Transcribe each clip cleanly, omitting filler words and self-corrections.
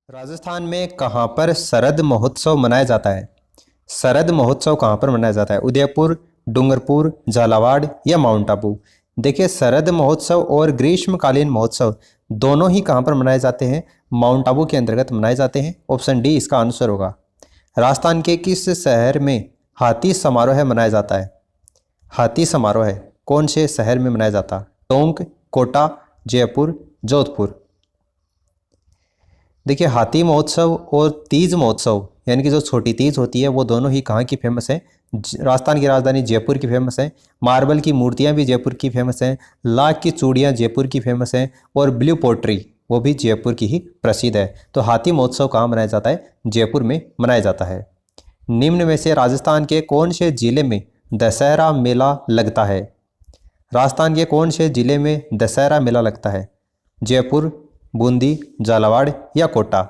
राजस्थान में कहाँ पर शरद महोत्सव मनाया जाता है? शरद महोत्सव कहाँ पर मनाया जाता है? उदयपुर, डूंगरपुर, झालावाड़ या माउंट आबू? देखिए, शरद महोत्सव और ग्रीष्मकालीन महोत्सव दोनों ही कहाँ पर मनाए जाते हैं? माउंट आबू के अंतर्गत मनाए जाते हैं। ऑप्शन डी इसका आंसर होगा। राजस्थान के किस शहर में हाथी समारोह मनाया जाता है? हाथी समारोह कौन से शहर में मनाया जाता है? टोंक, कोटा, जयपुर, जोधपुर? देखिए, हाथी महोत्सव और तीज महोत्सव यानी कि जो छोटी तीज होती है वो दोनों ही कहाँ की फेमस है? राजस्थान की राजधानी जयपुर की फेमस है। मार्बल की मूर्तियाँ भी जयपुर की फेमस हैं। लाख की चूड़ियाँ जयपुर की फेमस हैं। और ब्लू पोट्री वो भी जयपुर की ही प्रसिद्ध है। तो हाथी महोत्सव कहाँ मनाया जाता है? जयपुर में मनाया जाता है। निम्न में से राजस्थान के कौन से जिले में दशहरा मेला लगता है? राजस्थान के कौन से जिले में दशहरा मेला लगता है? जयपुर, बूंदी, झालावाड़ या कोटा?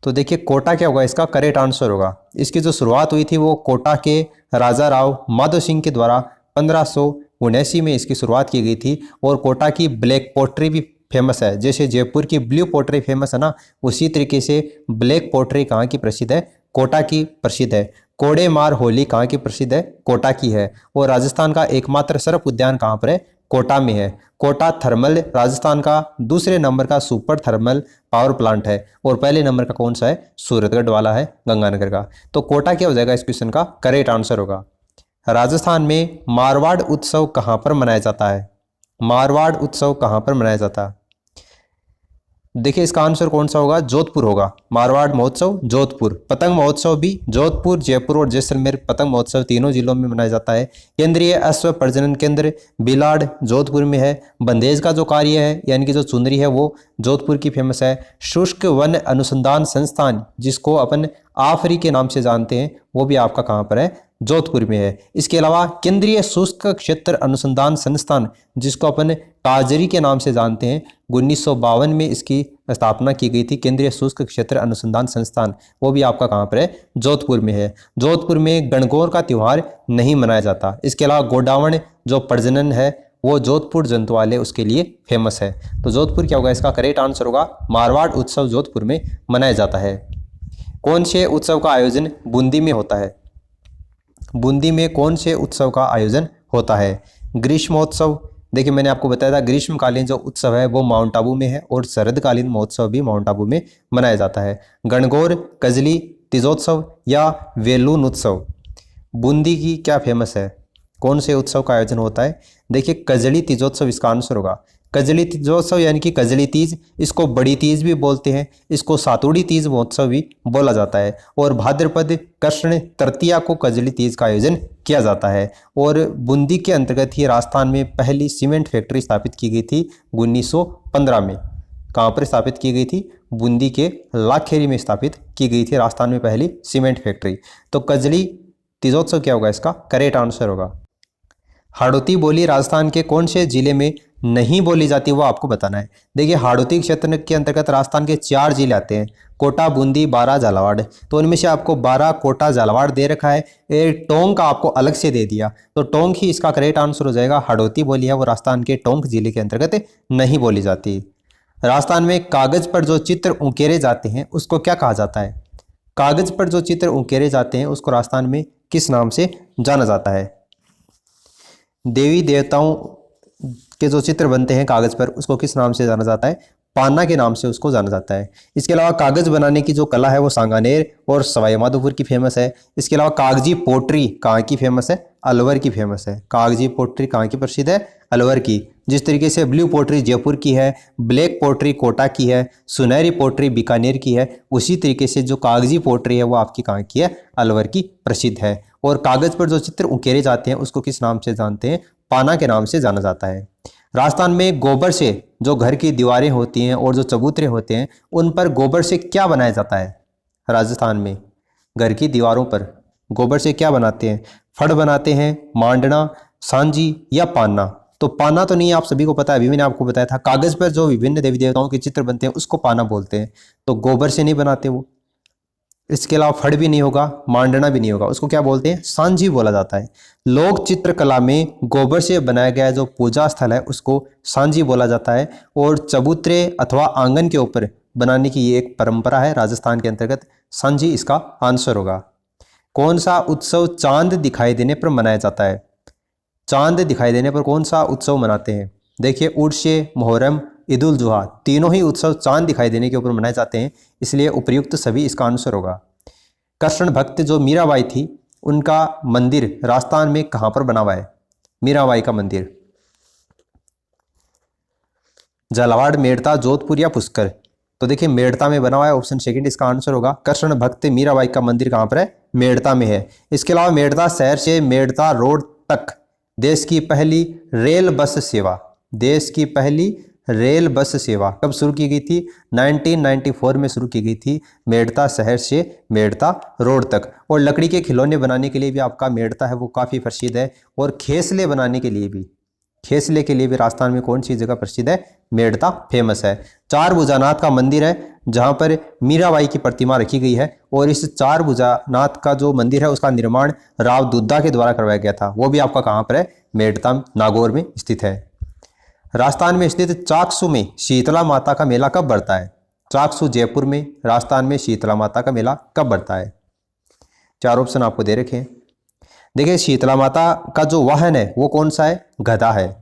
तो देखिए, कोटा क्या होगा? इसका करेक्ट आंसर होगा। इसकी जो शुरुआत हुई थी वो कोटा के राजा राव माधो सिंह के द्वारा 1579 में इसकी शुरुआत की गई थी। और कोटा की ब्लैक पोट्री भी फेमस है। जैसे जयपुर की ब्लू पोट्री फेमस है ना, उसी तरीके से ब्लैक पोट्री कहाँ की प्रसिद्ध है? कोटा की प्रसिद्ध है। कोड़े मार होली कहाँ की प्रसिद्ध है? कोटा की है। और राजस्थान का एकमात्र सर्प उद्यान कहाँ पर है? कोटा में है। कोटा थर्मल राजस्थान का दूसरे नंबर का सुपर थर्मल पावर प्लांट है। और पहले नंबर का कौन सा है? सूरतगढ़ वाला है, गंगानगर का। तो कोटा क्या हो जाएगा? इस क्वेश्चन का करेक्ट आंसर होगा। राजस्थान में मारवाड़ उत्सव कहाँ पर मनाया जाता है? मारवाड़ उत्सव कहाँ पर मनाया जाता है? देखिए, इसका आंसर कौन सा होगा? जोधपुर होगा। मारवाड़ महोत्सव जोधपुर। पतंग महोत्सव भी जोधपुर, जयपुर और जैसलमेर पतंग महोत्सव तीनों जिलों में मनाया जाता है। केंद्रीय अश्व प्रजनन केंद्र बिलाड़ जोधपुर में है। बंदेज का जो कार्य है यानी कि जो चुनरी है वो जोधपुर की फेमस है। शुष्क वन अनुसंधान संस्थान जिसको अपन आफरी के नाम से जानते हैं वो भी आपका कहाँ पर है? जोधपुर में है। इसके अलावा केंद्रीय शुष्क क्षेत्र अनुसंधान संस्थान जिसको अपन काजरी के नाम से जानते हैं, 1952 में इसकी स्थापना की गई थी। केंद्रीय शुष्क क्षेत्र अनुसंधान संस्थान वो भी आपका कहाँ पर है? जोधपुर में है। जोधपुर में गणगौर का त्यौहार नहीं मनाया जाता। इसके अलावा गोडावण जो प्रजनन है वो जोधपुर जंतुआलय उसके लिए फेमस है। तो जोधपुर क्या होगा? इसका करेक्ट आंसर होगा। मारवाड़ उत्सव जोधपुर में मनाया जाता है। कौन से उत्सव का आयोजन बूंदी में होता है? बूंदी में कौन से उत्सव का आयोजन होता है? ग्रीष्मोत्सव। देखिए, मैंने आपको बताया था ग्रीष्मकालीन जो उत्सव है वो माउंट आबू में है और शरदकालीन महोत्सव भी माउंट आबू में मनाया जाता है। गणगौर, कजली, तीजोत्सव या वेलून उत्सव? बूंदी की क्या फेमस है? कौन से उत्सव का आयोजन होता है? देखिए, कजली तीजोत्सव इसका आंसर होगा। कजली तीजोत्सव यानी कि कजली तीज, इसको बड़ी तीज भी बोलते हैं। इसको सातुड़ी तीज महोत्सव भी बोला जाता है। और भाद्रपद कृष्ण तृतीया को कजली तीज का आयोजन किया जाता है। और बूंदी के अंतर्गत ही राजस्थान में पहली सीमेंट फैक्ट्री स्थापित की गई थी 1915 में। कहाँ पर स्थापित की गई थी? बूंदी के लाखेरी में स्थापित की गई थी राजस्थान में पहली सीमेंट फैक्ट्री। तो कजली तीजोत्सव क्या होगा? इसका करेक्ट आंसर होगा। हाड़ौती बोली राजस्थान के कौन से जिले में नहीं बोली जाती वो आपको बताना है। देखिए, हाड़ौती क्षेत्र के अंतर्गत राजस्थान के 4 जिले आते हैं, कोटा, बूंदी, बारां, झालावाड़। तो उनमें से आपको बारां, कोटा, झालावाड़ दे रखा है। टोंक का आपको अलग से दे दिया, तो टोंक ही इसका करेक्ट आंसर हो जाएगा। हाड़ौती बोली है वो राजस्थान के टोंक जिले के अंतर्गत नहीं बोली जाती। राजस्थान में कागज पर जो चित्र उकेरे जाते हैं उसको क्या कहा जाता है? कागज पर जो चित्र उकेरे जाते हैं उसको राजस्थान में किस नाम से जाना जाता है? देवी देवताओं के जो चित्र बनते हैं कागज पर उसको किस नाम से जाना जाता है? पाना के नाम से उसको जाना जाता है। इसके अलावा कागज बनाने की जो कला है वो सांगानेर और सवाई माधोपुर की फेमस है। इसके अलावा कागजी पोट्री कहाँ की फेमस है? अलवर की फेमस है। कागजी पोट्री कहाँ की प्रसिद्ध है? अलवर की। जिस तरीके से ब्लू पोट्री जयपुर की है, ब्लैक पोट्री कोटा की है, सुनहरी पोट्री बीकानेर की है, उसी तरीके से जो कागजी पोट्री है वो आपकी कहाँ की है? अलवर की प्रसिद्ध है। और कागज पर जो चित्र उकेरे जाते हैं उसको किस नाम से जानते हैं? पाना के नाम से जाना जाता है। राजस्थान में गोबर से जो घर की दीवारें होती हैं और जो चबूतरे होते हैं उन पर गोबर से क्या बनाया जाता है? राजस्थान में घर की दीवारों पर गोबर से क्या बनाते हैं? फड़ बनाते हैं, मांडना, सांजी या पाना? तो पाना तो नहीं, आप सभी को पता है, अभी मैंने आपको बताया था। कागज पर जो विभिन्न देवी देवताओं के चित्र बनते हैं उसको पाना बोलते हैं। तो गोबर से नहीं बनाते वो। इसके अलावा फड़ भी नहीं होगा, मांडना भी नहीं होगा, उसको क्या बोलते हैं, सांझी बोला जाता है। लोक चित्रकला में गोबर से बनाया गया जो पूजा स्थल है उसको सांझी बोला जाता है। और चबूतरे अथवा आंगन के ऊपर बनाने की ये एक परंपरा है राजस्थान के अंतर्गत, सांझी इसका आंसर होगा। कौन सा उत्सव चांद दिखाई देने पर मनाया जाता है? चांद दिखाई देने पर कौन सा उत्सव मनाते हैं? देखिए उर्से, मोहर्रम, ईद उल जुहा, तीनों ही उत्सव चांद दिखाई देने के ऊपर मनाए जाते हैं, इसलिए उपर्युक्त सभी इसका आंसर होगा। कृष्ण भक्त जो मीराबाई थी उनका मंदिर राजस्थान में कहां पर बना हुआ है? मीराबाई का मंदिर झालावाड़, मेड़ता, जोधपुर या पुष्कर? तो देखिए मेड़ता में बना हुआ है, ऑप्शन सेकंड इसका आंसर होगा। कृष्ण भक्त मीराबाई का मंदिर कहां पर है? मेड़ता में है। इसके अलावा मेड़ता शहर से मेड़ता रोड तक देश की पहली रेल बस सेवा, देश की पहली रेल बस सेवा कब शुरू की गई थी? 1994 में शुरू की गई थी, मेड़ता शहर से मेड़ता रोड तक। और लकड़ी के खिलौने बनाने के लिए भी आपका मेड़ता है वो काफ़ी प्रसिद्ध है। और खेसले बनाने के लिए भी, खेसले के लिए भी राजस्थान में कौन सी जगह प्रसिद्ध है? मेड़ता फेमस है। चार भुजानाथ का मंदिर है जहां पर मीराबाई की प्रतिमा रखी गई है। और इस चार भुजानाथ का जो मंदिर है उसका निर्माण राव दुद्धा के द्वारा करवाया गया था, वो भी आपका कहां पर है? मेड़ता नागौर में स्थित है। राजस्थान में स्थित चाकसू में शीतला माता का मेला कब बढ़ता है? चाकसू जयपुर में राजस्थान में शीतला माता का मेला कब बढ़ता है? चार ऑप्शन आपको दे रखे हैं। देखिए शीतला माता का जो वाहन है वो कौन सा है? गधा है।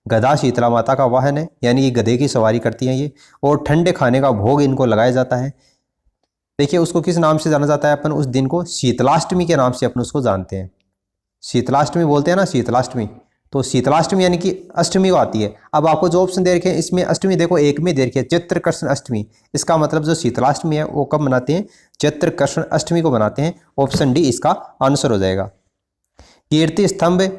गधा शीतला माता का वाहन है, यानी कि गधे की सवारी करती हैं ये। और ठंडे खाने का भोग इनको लगाया जाता है। देखिए उसको किस नाम से जाना जाता है? अपन उस दिन को शीतलाष्टमी के नाम से अपन उसको जानते हैं। शीतलाष्टमी बोलते हैं ना, शीतलाष्टमी। तो शीतलाष्टमी यानी कि अष्टमी को आती है। अब आपको जो ऑप्शन दे रखे हैं इसमें अष्टमी देखो एक में दे रखी है, चैत्र कृष्ण अष्टमी। इसका मतलब जो शीतलाष्टमी है वो कब मनाते हैं? चैत्र कृष्ण अष्टमी को मनाते हैं। ऑप्शन डी इसका आंसर हो जाएगा। कीर्ति स्तंभ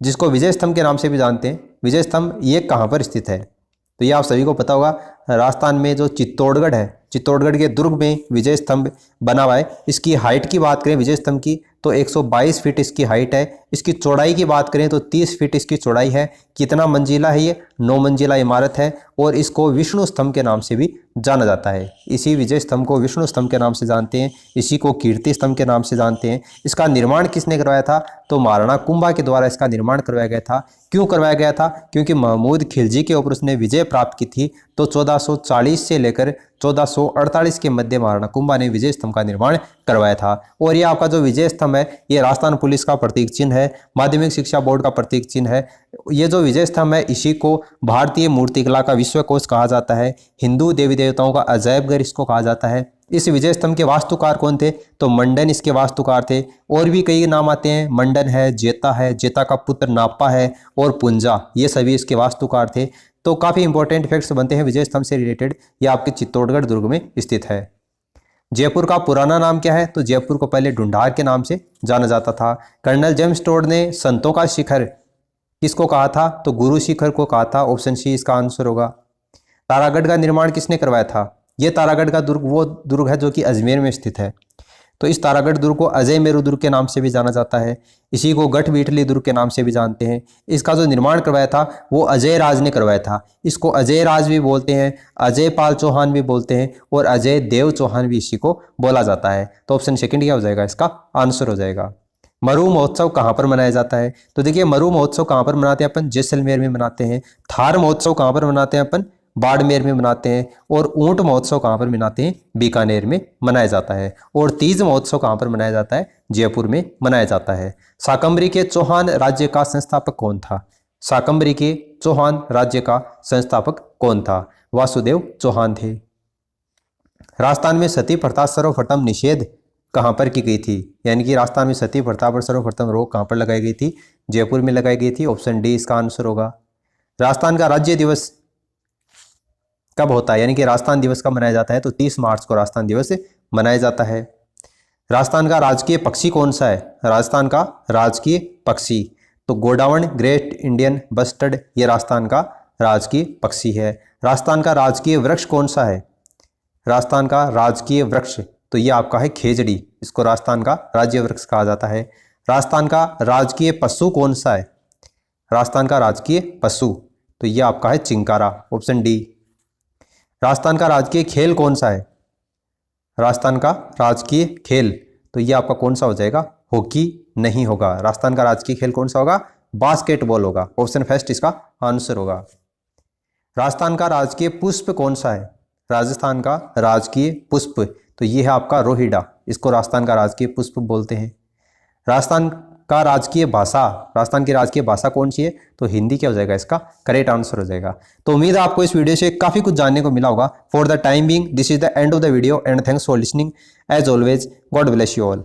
जिसको विजय स्तंभ के नाम से भी जानते हैं, विजय स्तंभ ये कहाँ पर स्थित है? तो ये आप सभी को पता होगा, राजस्थान में जो चित्तौड़गढ़ है, चित्तौड़गढ़ के दुर्ग में विजय स्तंभ बना हुआ है। इसकी हाइट की बात करें विजय स्तंभ की तो 122 फीट इसकी हाइट है। इसकी चौड़ाई की बात करें तो 30 फीट इसकी चौड़ाई है। कितना मंजिला है ये? 9 मंजिला इमारत है। और इसको विष्णु स्तंभ के नाम से भी जाना जाता है। इसी विजय स्तंभ को विष्णु स्तंभ के नाम से जानते हैं, इसी को कीर्ति स्तंभ के नाम से जानते हैं। इसका निर्माण किसने करवाया था? तो महाराणा कुंभा के द्वारा इसका निर्माण करवाया गया था। क्यों करवाया गया था? क्योंकि महमूद खिलजी के ऊपर उसने विजय प्राप्त की थी। तो 1440 से लेकर 1448 के मध्य महाराणा कुंभा ने विजय स्तंभ का निर्माण करवाया था। और ये आपका जो विजय स्तंभ है ये राजस्थान पुलिस का प्रतीक चिन्ह है, माध्यमिक शिक्षा बोर्ड का प्रतीक चिन्ह है। ये जो विजय स्तंभ है इसी को भारतीय मूर्तिकला का विश्वकोश कहा जाता है। हिंदू देवी देवताओं का अजायब घर इसको कहा जाता है। इस विजय स्तंभ के वास्तुकार कौन थे? तो मंडन इसके वास्तुकार थे। और भी कई नाम आते हैं, मंडन है, जेता है, जेता का पुत्र नापा है और पुंजा, ये सभी इसके वास्तुकार थे। तो काफ़ी इंपॉर्टेंट फैक्ट्स बनते हैं विजय स्तंभ से रिलेटेड। ये आपके चित्तौड़गढ़ दुर्ग में स्थित है। जयपुर का पुराना नाम क्या है? तो जयपुर को पहले ढूंढार के नाम से जाना जाता था। कर्नल जेम्स टोड ने संतों का शिखर किसको कहा था? तो गुरु शिखर को कहा था। ऑप्शन सी इसका आंसर होगा। तारागढ़ का निर्माण किसने करवाया था? ये तारागढ़ का दुर्ग वो दुर्ग है जो कि अजमेर में स्थित है। तो इस तारागढ़ दुर्ग को अजय मेरू दुर्ग के नाम से भी जाना जाता है। इसी को गठ बीटली दुर्ग के नाम से भी जानते हैं। इसका जो निर्माण करवाया था वो अजय राज ने करवाया था। इसको अजय राज भी बोलते हैं, अजय पाल चौहान भी बोलते हैं और अजय देव चौहान भी इसी को बोला जाता है। तो ऑप्शन सेकंड क्या हो जाएगा? इसका आंसर हो जाएगा। मरु महोत्सव कहाँ पर मनाया जाता है? तो देखिए मरु महोत्सव कहाँ पर मनाते हैं अपन? जैसलमेर में मनाते हैं। थार महोत्सव कहाँ पर मनाते हैं अपन? बाड़मेर में मनाते हैं। और ऊंट महोत्सव कहाँ पर मनाते हैं? बीकानेर में मनाया जाता है। और तीज महोत्सव कहाँ पर मनाया जाता है? जयपुर में मनाया जाता है। शाकंभरी के चौहान राज्य का संस्थापक कौन था? शाकंभरी के चौहान राज्य का संस्थापक कौन था? वासुदेव चौहान थे। राजस्थान में सती प्रथा सर्वप्रथम निषेध कहाँ पर की गई थी? यानी कि राजस्थान में सती प्रथा पर सर्वप्रथम रोक कहाँ पर लगाई गई थी? जयपुर में लगाई गई थी। ऑप्शन डी इसका आंसर होगा। राजस्थान का राज्य दिवस कब होता है? यानी कि राजस्थान दिवस कब मनाया जाता है? तो 30 मार्च को राजस्थान दिवस मनाया जाता है। राजस्थान का राजकीय पक्षी कौन सा है? राजस्थान का राजकीय पक्षी तो गोडावण ग्रेट इंडियन बस्टर्ड ये राजस्थान का राजकीय पक्षी है। राजस्थान का राजकीय वृक्ष कौन सा है? राजस्थान का राजकीय वृक्ष तो ये आपका है खेजड़ी, इसको राजस्थान का राज्य वृक्ष कहा जाता है। राजस्थान का राजकीय पशु कौन सा है? राजस्थान का राजकीय पशु तो ये आपका है चिंकारा। Option D. राजस्थान का राजकीय खेल कौन सा है? राजस्थान का राजकीय खेल, तो ये आपका कौन सा हो जाएगा, हॉकी नहीं होगा। राजस्थान का राजकीय खेल कौन सा होगा, बास्केटबॉल होगा। ऑप्शन फर्स्ट इसका आंसर होगा। राजस्थान का राजकीय पुष्प कौन सा है, राजस्थान का राजकीय पुष्प, तो ये है आपका रोहिड़ा, इसको राजस्थान का राजकीय पुष्प बोलते हैं। राजस्थान का राजकीय भाषा, राजस्थान की राजकीय भाषा कौन सी है, तो हिंदी क्या हो जाएगा, इसका करेक्ट आंसर हो जाएगा। तो उम्मीद है आपको इस वीडियो से काफी कुछ जानने को मिला होगा। For the time being this is the end of the video and thanks for listening. As always God bless you all.